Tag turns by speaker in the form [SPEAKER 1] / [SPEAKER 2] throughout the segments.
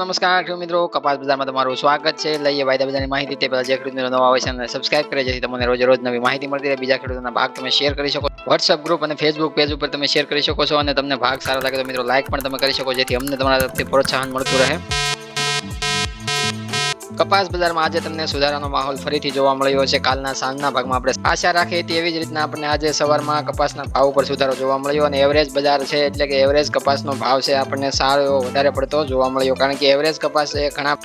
[SPEAKER 1] નમસ્કાર ખેડૂત મિત્રો, કપાસ બજારમાં તમારું સ્વાગત છે. લઈએ વાયદા બજારની માહિતી. તે પહેલા જે ખેડૂત મિત્રો નવા હોય છે સબસ્ક્રાઇબ કરે, જેથી તમને રોજ માહિતી મળતી રહે. બીજા ખેડૂતોના ભાગ તમે શેર કરી શકો. વોટ્સઅપ ગ્રુપ અને ફેસબુક પેજ ઉપર તમે શેર કરી શકો છો, અને તમને ભાગ સારો લાગે તો મિત્રો લાઈક પણ તમે કરી શકો, જેથી અમને તમારા તરફથી પ્રોત્સાહન મળતું રહે. કપાસ બજારમાં આજે તમને સુધારાનો માહોલ ફરીથી જોવા મળ્યો છે. કાલના સાંજના ભાગમાં આપણે આશા રાખી હતી એવી જ રીતના આપણને આજે સવારમાં કપાસના ભાવ ઉપર સુધારો જોવા મળ્યો, અને એવરેજ બજાર છે, એટલે કે એવરેજ કપાસનો ભાવ છે આપણને સારો એવો વધારે પડતો જોવા મળ્યો. કારણ કે એવરેજ કપાસ એ ઘણા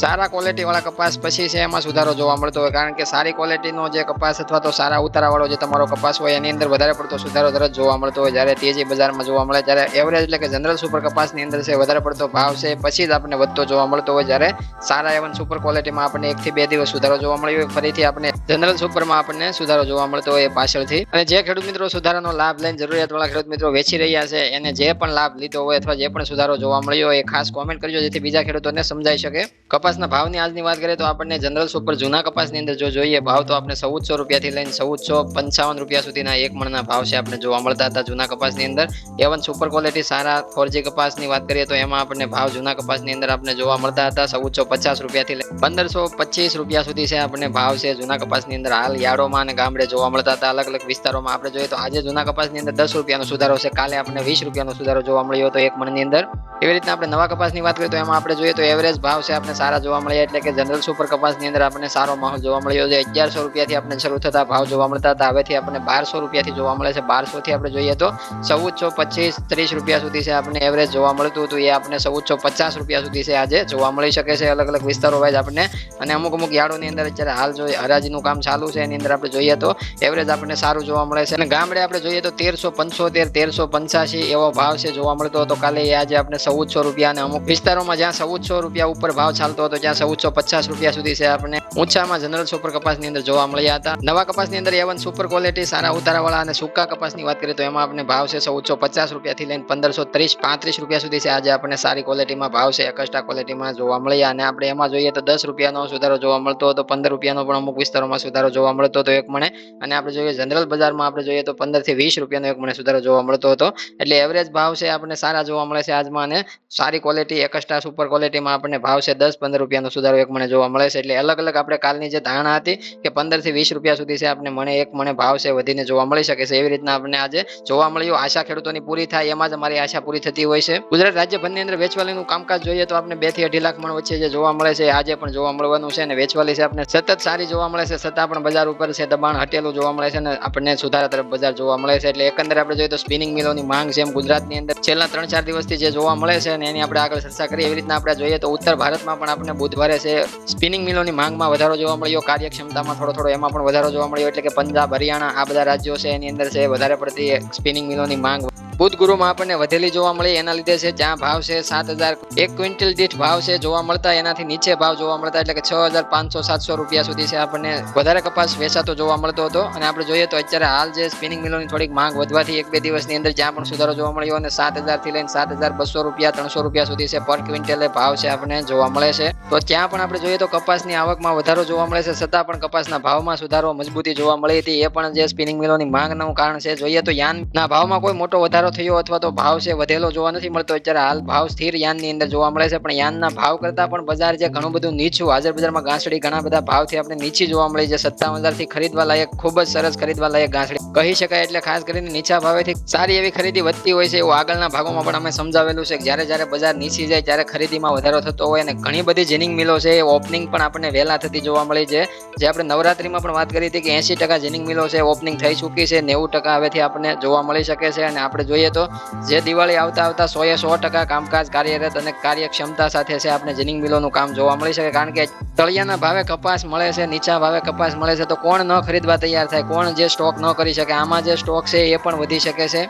[SPEAKER 1] સારા ક્વોલિટી વાળા કપાસ પછી છે એમાં સુધારો જોવા મળતો હોય. કારણ કે સારી ક્વોલિટીનો જે કપાસ અથવા તો સારા ઉતારાવાળો જે તમારો કપાસ હોય એની અંદર વધારે પડતો સુધારો તરત જોવા મળતો હોય, જ્યારે તેજી બજારમાં જોવા મળે. જ્યારે એવરેજ એટલે કે જનરલ સુપર કપાસની અંદર છે વધારે પડતો ભાવ છે પછી જ આપણને વધતો જોવા મળતો હોય. જ્યારે સારા એવન સુપર ક્વોલિટીમાં આપણને 1 થી 2 દિવસ સુધારો જોવા મળ્યો હોય, ફરીથી આપણે જનરલ સુપરમાં આપણને સુધારો જોવા મળતો હોય પાછળથી. અને જે ખેડૂત મિત્રો સુધારાનો લાભ લઈને જરૂરિયાતવાળા ખેડૂત મિત્રો વેચી રહ્યા છે, એને જે પણ લાભ લીધો હોય અથવા જે પણ સુધારો જોવા મળ્યો હોય એ ખાસ કોમેન્ટ કરજો, જેથી બીજા ખેડૂતોને સમજાઈ શકે. કપાસના ભાવની આજની વાત કરીએ તો આપણને જનરલ સુપર જૂના કપાસની અંદર જો જોઈએ ભાવ તો આપણે 1400 રૂપિયાથી લઈને 1455 રૂપિયા સુધીના એક મણના ભાવ છે આપણે જોવા મળતા હતા જૂના કપાસની અંદર. એવન સુપર ક્વોલિટી સારા 4G કપાસની વાત કરીએ તો એમાં આપણને ભાવ જૂના કપાસની અંદર આપણે જોવા મળતા હતા 1450 રૂપિયાથી લઈને 1525 રૂપિયા સુધી છે આપણને ભાવ છે જૂના કપાસની અંદર હાલ યાર્ડોમાં અને ગામડે જોવા મળતા હતા. અલગ અલગ વિસ્તારોમાં આપણે જોઈએ તો આજે જૂના કપાસની અંદર 10 રૂપિયાનો સુધારો છે, કાલે આપણને 20 રૂપિયાનો સુધારો જોવા મળ્યો હતો એક મણની અંદર. એવી રીતના આપણે નવા કપાસની વાત કરીએ તો એમાં આપણે જોઈએ તો એવરેજ ભાવ છે આપણે સારા જોવા મળ્યા, એટલે કે જનરલ સુપર કપાસની અંદર આપણને સારો માહોલ જોવા મળ્યો છે. 1100 રૂપિયાથી આપણે શરૂ થતા ભાવ જોવા મળતા હતા, હવેથી આપણને 1200 રૂપિયાથી જોવા મળે છે. 1200 થી આપણે જોઈએ તો 1425 30 રૂપિયા સુધી છે આપણને એવરેજ જોવા મળતું હતું, એ આપણે 1450 રૂપિયા સુધી છે આજે જોવા મળી શકે છે અલગ અલગ વિસ્તારો વાઇઝ આપણને. અને અમુક યાર્ડોની અંદર અત્યારે હાલ જો હરાજીનું કામ ચાલુ છે એની અંદર આપણે જોઈએ તો એવરેજ આપણને સારું જોવા મળે છે. અને ગામડે આપણે જોઈએ તો 1375 1385 એવો ભાવ છે જોવા મળતો હતો કાલે, એ આજે આપણે 1400 રૂપિયા, અને અમુક વિસ્તારોમાં જ્યાં 1400 રૂપિયા ઉપર ભાવ ચાલતો હતો ત્યાં 1450 રૂપિયા સુધી છે આપણને ઊંચામાં જનરલ સુપર કપાસની અંદર જોવા મળ્યા હતા. નવા કપાસની અંદર એવન સુપર ક્વોલિટી સારા ઉતારાવાળા અને સૂકા કપાસની વાત કરીએ તો એમાં આપણે ભાવ છે 1450 રૂપિયાથી લઈને 1530 35 રૂપિયા સુધી છે આજે આપણને સારી ક્વોલિટીમાં ભાવ છે એકસ્ટ્રા ક્વોલિટીમાં જોવા મળ્યા. અને આપણે એમાં જોઈએ તો 10 રૂપિયાનો સુધારો જોવા મળતો હતો, 15 રૂપિયાનો પણ અમુક વિસ્તારોમાં સુધારો જોવા મળતો હતો એક મણે. અને આપણે જોઈએ જનરલ બજારમાં આપણે જોઈએ તો 15 થી 20 રૂપિયાનો એક મણે સુધારો જોવા મળતો હતો. એટલે એવરેજ ભાવ છે આપણને સારા જોવા મળે છે આજમાં, અને સારી ક્વોલિટી એકસ્ટ્રા સુપર ક્વોલિટીમાં આપણને ભાવ છે 10-15 રૂપિયાનો સુધારો એક મણે જોવા મળે છે. એટલે અલગ અલગ આપણે કાલની જે ધારણા હતી કે 15 થી 20 રૂપિયા સુધી છે આપણે મણે એક મણે ભાવ છે વધીને જોવા મળી શકે છે, એવી રીતના આપણને આજે જોવા મળ્યું. આશા ખેડૂતોની પૂરી થાય એમાં જ અમારી આશા પૂરી થતી હોય છે. ગુજરાત રાજ્યભરની અંદર વેચવાલીનું કામકાજ જોઈએ તો આપણે 2 થી 2.5 લાખ મણ વચ્ચે જે જોવા મળે છે આજે પણ જોવા મળવાનું છે, અને વેચવાલી છે આપણે સતત સારી જોવા મળે છે, છતાં પણ બજાર ઉપર છે દબાણ હટેલું જોવા મળે છે, અને આપણને સુધારા તરફ બજાર જોવા મળે છે. એટલે એકંદરે આપણે જોઈએ તો સ્પિનિંગ મિલોની માંગ છે એમ ગુજરાતની અંદર છેલ્લા 3-4 દિવસથી જે જોવા મળે છે, અને એની આપણે આગળ ચર્ચા કરીએ. એવી રીતના આપણે જોઈએ તો ઉત્તર ભારતમાં પણ આપણને બુધવારે છે સ્પિનિંગ મિલોની માંગમાં વધારો જોવા મળ્યો, કાર્યક્ષમતામાં થોડો એમાં પણ વધારો જોવા મળ્યો. એટલે કે પંજાબ, હરિયાણા આ બધા રાજ્યો છે એની અંદર છે વધારે પડતી સ્પિનિંગ મિલોની માંગ બુધ ગુરુમાં આપણને વધેલી જોવા મળી. એના લીધે છે જ્યાં ભાવ છે 7000 એક ક્વિન્ટલ દીઠ ભાવ છે જોવા મળતા એનાથી નીચે ભાવ જોવા મળતા, એટલે કે 6500-700 રૂપિયા સુધી છે આપણને વધારે કપાસ વેચાતો જોવા મળતો હતો. અને આપણે જોઈએ તો અત્યારે હાલ જે સ્પિનિંગ મિલોની થોડીક માંગ વધવાથી 1-2 દિવસની અંદર જ્યાં પણ સુધારો જોવા મળ્યો, અને 7000 થી લઈને 7200 રૂપિયા 300 રૂપિયા સુધી છે પર ક્વિન્ટલે ભાવ છે આપણને જોવા મળે છે. તો ત્યાં પણ આપણે જોઈએ તો કપાસની આવકમાં વધારો જોવા મળે છે, છતાં પણ કપાસના ભાવમાં સુધારો મજબૂતી જોવા મળી હતી. એ પણ જે સ્પિનિંગ મિલોની માંગનું કારણ છે. જોઈએ તો યાનના ભાવમાં કોઈ મોટો વધારો થયો અથવા તો ભાવ છે વધેલો જોવા નથી મળતો. અત્યારે હાલ ભાવ સ્થિર યાનની અંદર જોવા મળે છે, પણ યાનના ભાવ કરતા પણ બજાર જે ઘણું બધું નીચું, હાજર બજારમાં ઘાસડી ઘણા બધા ભાવથી આપણે નીચી જોવા મળી છે. 57,000 થી ખરીદવા લાયક ખૂબ જ સરસ ખરીદવા લાયક ઘાસડી કહી શકાય. એટલે ખાસ કરીને નીચા ભાવેથી સારી એવી ખરીદી વધતી હોય છે, એવું આગળના ભાગોમાં પણ અમે સમજાવેલું છે કે જ્યારે બજાર નીચી જાય ત્યારે ખરીદીમાં વધારો થતો હોય. અને ઘણી બધી જીનિંગ મિલો છે એ ઓપનિંગ પણ આપણને વહેલા થતી જોવા મળી છે. જે આપણે નવરાત્રીમાં પણ વાત કરી હતી કે 80% જીનિંગ મિલો છે ઓપનિંગ થઈ ચૂકી છે, 90% હવેથી આપણને જોવા મળી શકે છે. અને આપણે જોઈએ તો જે દિવાળી આવતા 100% કામકાજ કાર્યરત અને કાર્યક્ષમતા સાથે છે આપણે જીનિંગ મિલોનું કામ જોવા મળી શકે. કારણ કે તળિયાના ભાવે કપાસ મળે છે, નીચા ભાવે કપાસ મળે છે, તો કોણ ન ખરીદવા તૈયાર થાય, કોણ જે સ્ટોક ન કરી શકે. આમાં જે સ્ટોક છે એ પણ વધી શકે છે.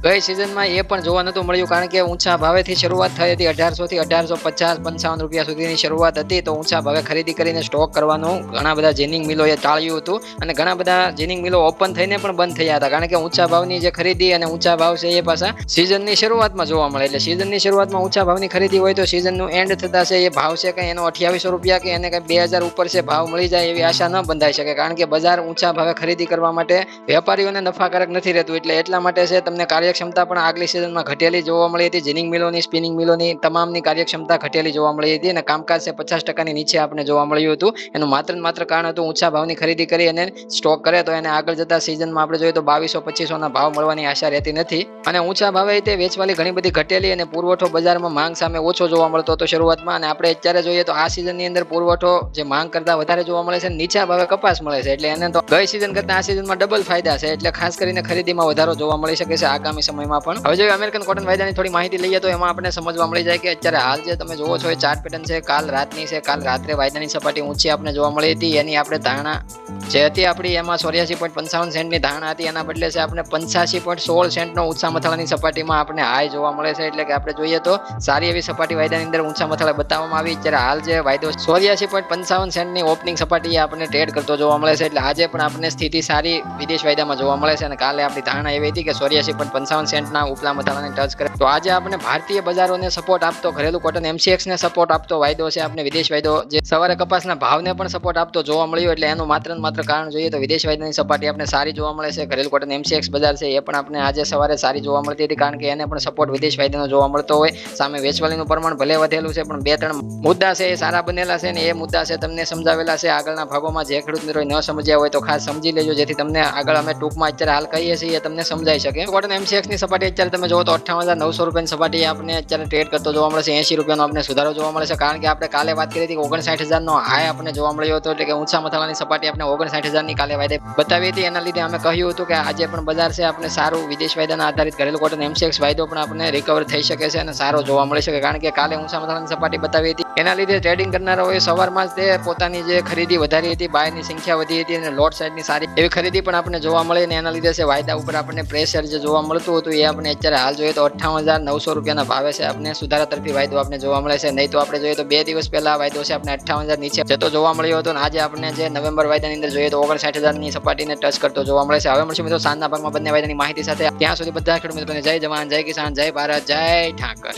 [SPEAKER 1] ગઈ સિઝનમાં એ પણ જોવા નતું મળ્યું, કારણ કે ઊંચા ભાવેથી શરૂઆત થઈ હતી 1800 થી 1850-55 રૂપિયા સુધીની શરૂઆત હતી. તો ઊંચા ભાવે ખરીદી કરીને સ્ટોક કરવાનું ઘણા બધા જીનિંગ મિલોએ ટાળ્યું હતું, અને ઘણા બધા જીનિંગ મિલો ઓપન થઈને પણ બંધ થયા હતા, કારણ કે ઊંચા ભાવની જે ખરીદી અને ઊંચા ભાવ છે એ પાછા સિઝનની શરૂઆતમાં જોવા મળે. એટલે સિઝનની શરૂઆતમાં ઊંચા ભાવની ખરીદી હોય તો સિઝનનું એન્ડ થતા છે એ ભાવ છે કે એનો 2800 રૂપિયા કે એને કઈ 2000 ઉપર છે ભાવ મળી જાય એવી આશા ન બંધાઈ શકે, કારણ કે બજાર ઊંચા ભાવે ખરીદી કરવા માટે વેપારીઓને નફાકારક નથી રહેતું. એટલે એટલા માટે છે તમને કાર્યક્ષમતા પણ આગલી સિઝનમાં ઘટેલી જોવા મળી હતી. જીનિંગ મિલોની, સ્પિનિંગ મિલોની તમામની કાર્યક્ષમતા ઘટેલી જોવા મળી હતી અને કામકાજ છે 50% ની નીચે આપણે જોવા મળ્યું હતું. એનું માત્ર કારણ હતું ઊંચા ભાવની ખરીદી કરી અને સ્ટોક કરે તો એને આગળ જતા સિઝનમાં આપણે જોઈએ તો 2200-2500 ના ભાવ મળવાની આશા રહેતી નથી. અને ઊંચા ભાવે તે વેચવાલી ઘણી બધી ઘટેલી અને પુરવઠો બજારમાં માંગ સામે ઓછો જોવા મળતો હતો શરૂઆતમાં. અને આપણે અત્યારે જોઈએ તો આ સિઝનની અંદર પુરવઠો જે માંગ કરતા વધારે જોવા મળે છે, નીચા ભાવે કપાસ મળે છે. એટલે એને તો ગઈ સિઝન કરતા આ સિઝનમાં ડબલ ફાયદા છે. એટલે ખાસ કરીને ખરીદીમાં વધારો જોવા મળી શકે છે આગામી સમયમાં પણ. હવે જો અમેરિકન કોટન વાયદાની થોડી માહિતી લઈએ તો એમાં આપણે સમજવા મળી જાય કે અત્યારે હાલ જે તમે જોવો છો એ ચાર્ટ પેટર્ન છે કાલ રાતની છે. કાલ રાત્રે વાયદાની સપાટી ઊંચી આપણે જોવા મળી હતી. એની આપણે ધારણા જે હતી આપણી એમાં 84.55 સેન્ટની ધારણા હતી, એના બદલે છે આપણે 85.16 સેન્ટનો ઊંચા મથાળાની સપાટીમાં આપણે હાઈ જોવા મળે છે. એટલે કે આપણે જોઈએ તો સારી એવી સપાટી વાયદાની અંદર ઊંચા મથાળા બતાવવામાં આવી. જ્યારે હાલ જે વાયદો 84.55 સેન્ટની ઓપનિંગ સપાટી આપણે ટ્રેડ કરતો જોવા મળે છે. એટલે આજે પણ આપણને સ્થિતિ સારી વિદેશ વાયદામાં જોવા મળે છે અને કાલે આપણી ધારણા એવી હતી કે 84.55 સેન્ટના ઉપલા મથાળાને ટચ કરે તો આજે આપણે ભારતીય બજારોને સપોર્ટ આપતો, ઘરેલું કોટન MCX ને સપોર્ટ આપતો વાયદો છે આપણે વિદેશ વાયદો જે સવારે કપાસના ભાવને પણ સપોર્ટ આપતો જોવા મળ્યો. એટલે એનું માત્ર કારણ જોઈએ તો વિદેશ વાયદાની સપાટી આપણે સારી જોવા મળે છે. ઘરેલું કોટન MCX બજાર છે એ પણ આપણે આજે સવારે સારી જોવા મળતી હતી, કારણ કે એને પણ સપોર્ટ વિદેશ વાયદાનો જોવા મળતો હોય. સામે વેચવાલીનું પ્રમાણ ભલે વધેલું છે પણ 2-3 મુદ્દા છે એ સારા બનેલા છે ને એ મુદ્દા છે તમને સમજાવેલા છે આગળના ભાગોમાં. જે ખેડૂત મિત્રો ન સમજ્યા હોય તો ખાસ સમજી લેજો, જેથી તમને આગળ અમે ટૂંકમાં અત્યારે હાલ કહીએ છીએ તમને સમજાઈ શકે. કોટન MCX ની સપાટી અત્યારે તમે જોવો તો 58,900 રૂપિયાની સપાટી આપણે અત્યારે ટ્રેડ કરતો જોવા મળે છે. 80 રૂપિયાનો આપણે સુધારો જોવા મળે છે, કારણ કે આપણે કાલે વાત કરી હતી કે 59,000 નો હાઈ આપણે જોવા મળ્યો હતો. એટલે કે ઊંચા મથાળાની સપાટી આપણે 59,000 ની કાલે વાયદે બતાવી હતી. એના લીધે અમે કહ્યું હતું કે આજે પણ બજાર છે આપણે સારું વિદેશ વાયદાના આધારિત ઘરેલું કોટન MCX વાયદો પણ આપણે રિકવર થઈ શકે છે અને સારો જોવા મળી શકે, કારણ કે કાલે ઊંચા મથાળાની સપાટી બતાવી હતી. એના લીધે ટ્રેડિંગ કરનારાઓએ સવારમાં જ તે પોતાની જે ખરીદી વધારી હતી, બાયની સંખ્યા વધી હતી અને લોટ સાઈડની સારી એવી ખરીદી પણ આપણે જોવા મળે. અને એના લીધે છે વાયદા ઉપર આપણને પ્રેશર જે જોવા મળતું હતું એ આપણે અત્યારે હાલ જોઈએ તો 58,900 રૂપિયાના ભાવે છે આપણે સુધારા તરફી વાયદો આપણે જોવા મળે છે. નહીં તો આપણે જોઈએ તો 2 દિવસ પહેલા વાયદો છે આપણે 58,000 નીચે જતો જોવા મળ્યો હતો અને આજે આપણે જે નવેમ્બર વાયદાની અંદર જોઈએ તો 59,000 ની સપાટીને ટચ કરતો જોવા મળે છે. હવે મળશે મિત્રો સાંજના ભાગમાં બંને વાયદાની માહિતી સાથે. ત્યાં સુધી બધા ખેડૂત મિત્રોને જય જવાન, જય કિસાન, જય ભારત, જય ઠાકર.